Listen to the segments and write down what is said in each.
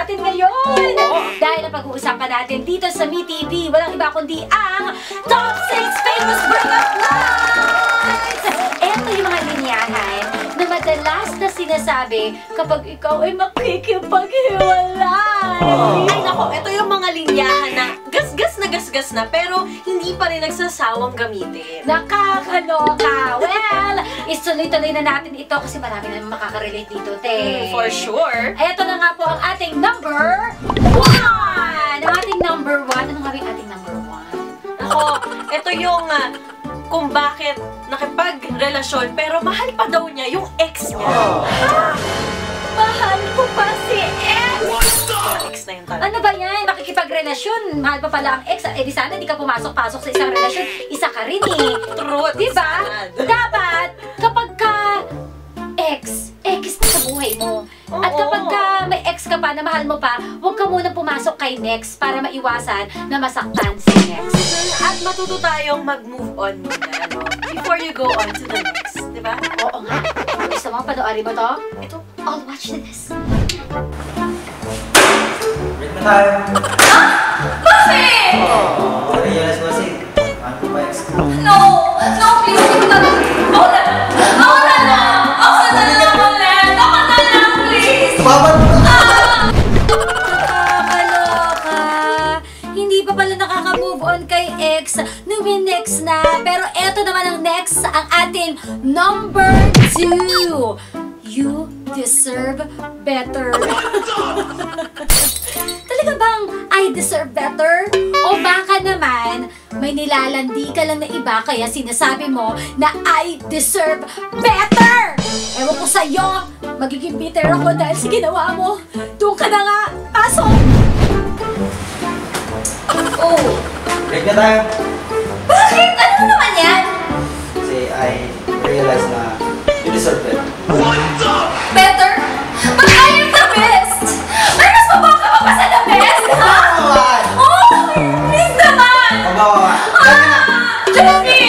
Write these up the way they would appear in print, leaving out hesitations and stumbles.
natin ngayon. Dahil ang pag-uusapan natin dito sa MeTV, walang iba kundi ang Top 6 Famous Breakup Lines! Eto yung mga linyahan na madalas na sinasabi kapag ikaw ay makikipaghiwalay. Ay nako, ito yung mga linyahan na gasgas na pero hindi pa rin nagsasawang gamitin. Nakakaloka! Well, ituloy-tuloy na natin ito kasi marami na makaka-relate dito, te. For sure. Ito na nga po ang ating number 1! Ang ating number 1. Ano nga ba yung ating number 1? Ako, ito yung kung bakit nakipagrelasyon pero mahal pa daw niya yung ex niya. Mahal ko pa si ex! Ex na yun talaga. Ano ba yan? Makikipagrelasyon. Mahal pa pala ang ex. Eh di sana di ka pumasok-pasok sa isang relasyon. Isa ka rin eh. Truth. Diba? Sad. Dapat, kapag ka ex na sa buhay mo. At kapag ka may ex ka pa na mahal mo pa, huwag ka munang pumasok kay next para maiwasan na masaktan si next. At matuto tayong mag-move on muna, no? Before you go on to the next, di ba? Oo nga. Gusto mo, panoorin mo to? Ito, I'll watch this. Break na tayo. Bakit? Realize mo kasi, ano ko pa ex ko? No! No, please, hindi ko talaga. Ako na lang! Ako na lang! Ako na lang ulit! Ako na lang, please! Babad mo! Nakakaloka! Hindi pa pala nakaka-move on kay ex. Numi-next na. Pero eto naman ang next, ang ating number 2. You deserve better. Talaga bang I deserve better? O baka naman, may nilalandi ka lang na iba kaya sinasabi mo na I deserve better! Ewan ko sa'yo, magiging bitter ako dahil sa ginawa mo. Doon ka na nga, pasok! Oh, Break na tayo. bakit? Ano naman yan? Kasi I realize na you deserve it. Better? But I am the best! May mas mababa ka pa sa the best, ha? Oh, please naman! Mabawa. Just me!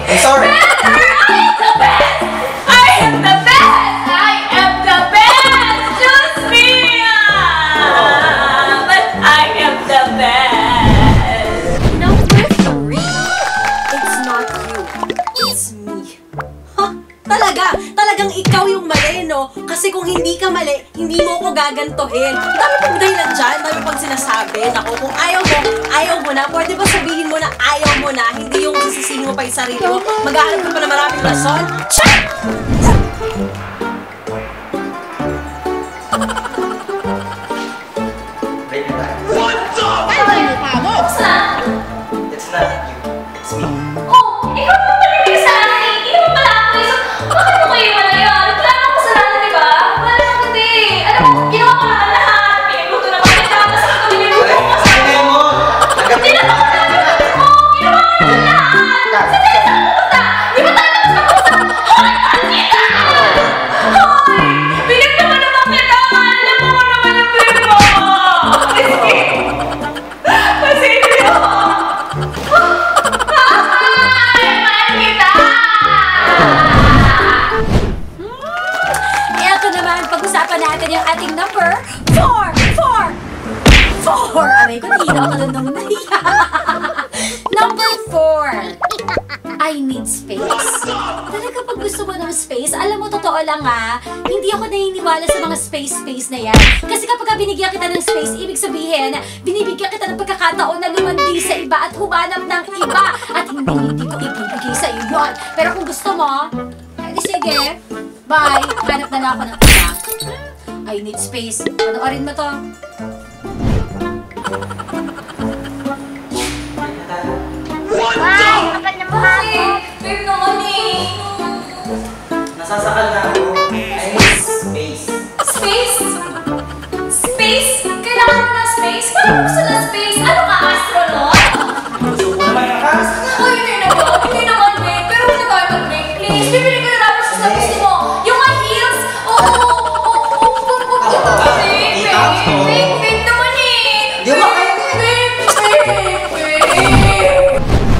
I'm sorry. Better! I am the best! I am the best! I am the best! Just me! But I am the best! Number 3. It's not you. It's me. Ha? Talagang ikaw yung mali, no? Kasi kung hindi ka mali, hindi mo ko gagantuhin. Dami pang dahilan dyan, dami pang sinasabi. Naku, kung ayaw mo na, pwede ba sabihin mo na ayaw mo na, hindi yung sisisihin mo pa yung sarili mo, maghahanap ka pa na maraming rason? Check! Break na tayo. Buksan! It's not you. It's me. Oh, ikaw naman pala yung sa akin. Hindi mo pala ako yung... Bakit mo kayo wala yun? Wala akong kasalanan, di ba? Wala naman hindi. Alam mo, ginawa ko naman lahat. Pinagluto naman kita. Masarap kami niluto mo. Sige mo! Hindi na ako namin mo. Ginawa ko naman lahat. Saan tayo saan pupunta? Di ba tayo naman mag-usap? Hoy, kita! Hoy! Binag naman naman kita. Alam mo ko naman yung friend mo. Kasi mo. Ito naman, pag-usapan natin yung ating number 4! Aray ko, nahihiraw ka lang naman nahiya. Number 4. I need space. Talaga pag gusto mo ng space, alam mo, totoo lang hindi ako naniniwala sa mga space na yan. Kasi kapag binigyan kita ng space, ibig sabihin, binibigyan kita ng pagkakataon na lumandi sa iba at humanap ng iba. At hindi ko ibibigay sa iyo yun. Pero kung gusto mo, edi sige, bye. Hanap na lang ako ng iba. I need space. Panoorin mo to. Break na tayo. Ay, kapal na mukha mo. Babe naman Nasasakal na ako. I need space. Space? Space? Kailangan mo ng space? Paano gusto ng space? Ano ka, astronaut? Gusto ko naman yung cast. Uy, hindi naman, babe. Pero huwag na tayo mag-break, please. Bibili ko na namin siya sa gusto mo. Yung high heels? Babe naman eh. Di ba kayo?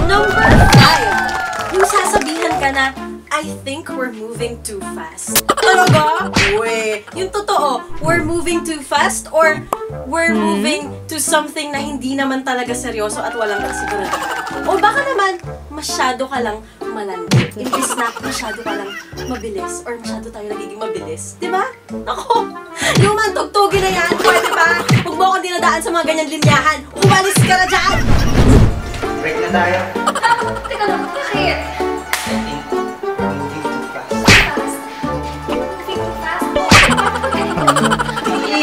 Number 5. Yung sasabihan ka na, I think think we're moving too fast. Talaga? Uy, yung totoo, we're moving too fast or we're moving to something na hindi naman talaga seryoso at walang kasiguraduhan. O baka naman, masyado ka lang malandi. Imbis na masyado ka lang mabilis or masyado tayo nagiging mabilis. Diba? Ako, Yuman, tugtugin na yan. Pwede ba? Huwag mo akong dinadaan sa mga ganyang linyahan. Umalis ka na dyan! Break na tayo. Teka lang, bakit? I think we're moving too fast. Fast. Moving too fast.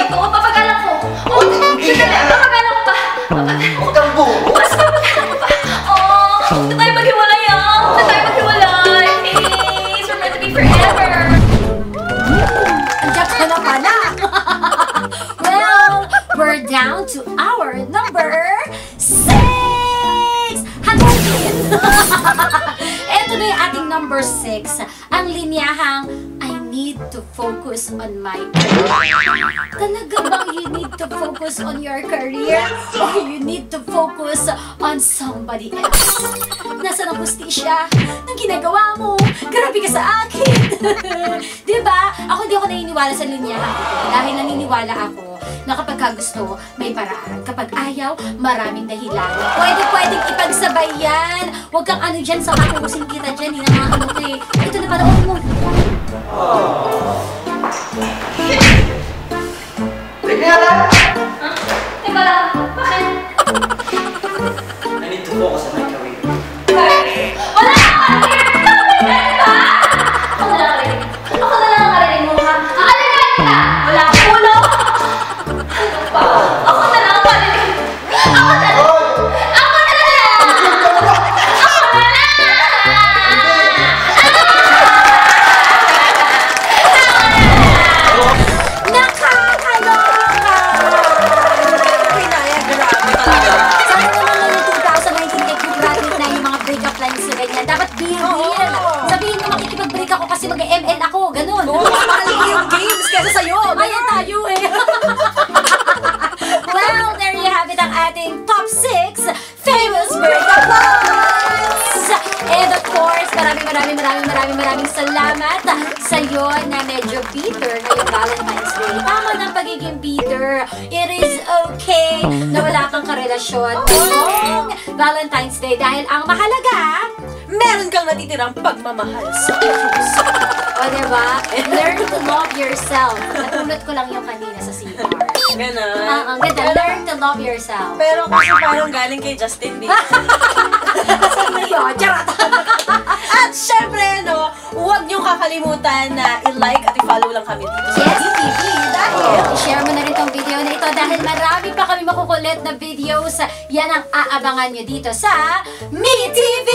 Papagalan ko. Papagalan ko pa. Huwag kang buo. Mas papagalan ko pa. Huwag tayo maghiwalay Huwag tayo maghiwalay. Please, we're meant to be forever. Andiyan ka na pala! Well, we're down to our number 6! Hanggang Ito na yung ating number 6. Ang linyahang, I need to focus on my career. Talaga bang you need to focus on your career? Or you need to focus on somebody else? Nasaan ang hustisya ng ginagawa mo? Grabe ka sa akin! Diba? Ako hindi ako naniniwala sa linyahan ito. Dahil naniniwala ako na kapag gusto, may paraan. Kapag ayaw, maraming dahilan. Pwedeng ipagsabay yan. Huwag kang ano dyan sa matusin kita dyan. Hindi na mga ano ko eh. Ito na panood mo. Break na tayo. Teka lang. Bakit? I need to focus on my career. Wala kang career! Bakit ka, diba? Ako na lang karinig. Ako na lang ang karinig mo, ha? Aalagay ka! Wala akong ulo! Ano pa? Ako na lang ang karinig. Ako na lang! Ako na lang! Ako na lang! Nakakaloka! Pinaya, grabe talaga. Sana naman noong 2019 kay graduate na yung mga breakup lines na ganyan. Dapat be real. Sabihin mo makikipag-break ako kasi mag-ML ako. Ganun. Oo, mahal yung games kaysa sa'yo. Ayan tayo eh. Well, there you have it ang ating top 6 famous breakup lines. And of course, maraming salamat sa iyo na medyo bitter ngayong Valentine's Day. Tama ng pagiging bitter. It is okay na wala kang karelasyon ngayong Valentine's Day dahil ang mahalaga, Meron kang natitirang pagmamahal sa puso. o diba? Learn to love yourself. Natulot ko lang yung kanina sa CR. Ganon. Ang ganda. Learn to love yourself. Pero kasi parang galing kay Justin Bieber. Sino yun? Charot! At syempre, no, huwag niyong kakalimutan na i-like at i-follow lang kami dito sa Yes. DTV dahil I-share mo na rin tong video na ito dahil marami pa kami makukulit na videos. Yan ang aabangan nyo dito sa Me TV!